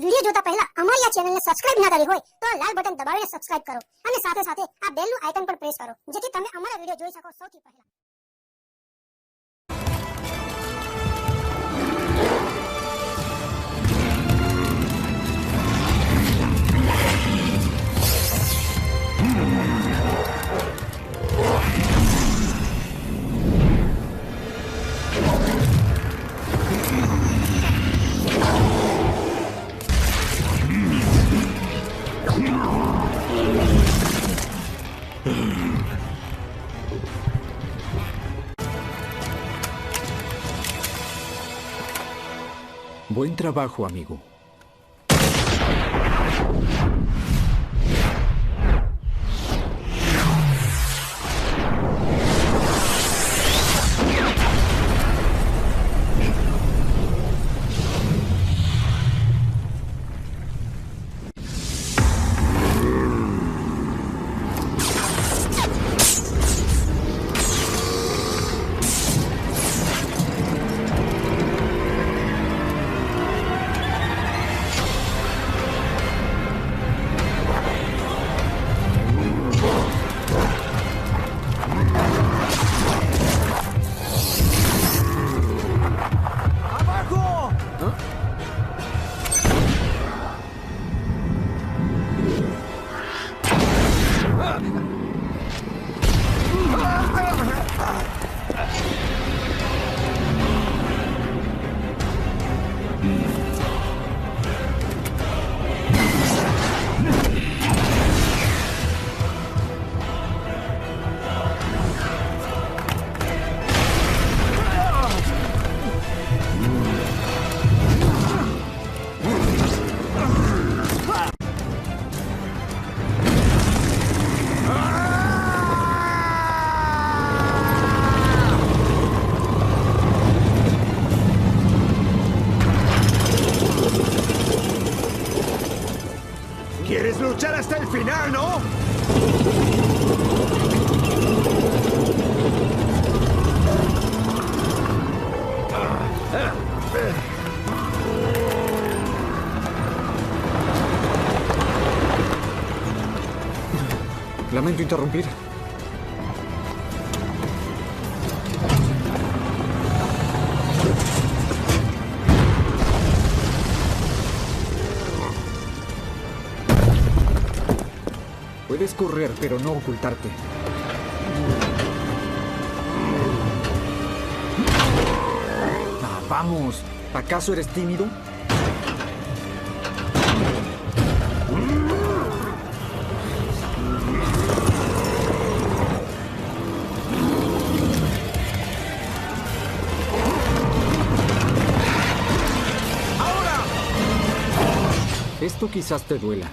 વિડિયો જોતા પહેલા અમારી આ ચેનલને સબસ્ક્રાઇબ ના કરી હોય તો આ લાલ બટન દબાવીને સબસ્ક્રાઇબ કરો અને સાથે સાથે આ બેલનું આઇકન પણ પ્રેસ કરો જેથી તમે અમારા વિડિયો જોઈ શકો સૌથી પહેલા. Buen trabajo, amigo. ¿Quieres luchar hasta el final, no? Lamento interrumpir. Puedes correr, pero no ocultarte. Ah, vamos. ¿Acaso eres tímido? ¡Ahora! Esto quizás te duela.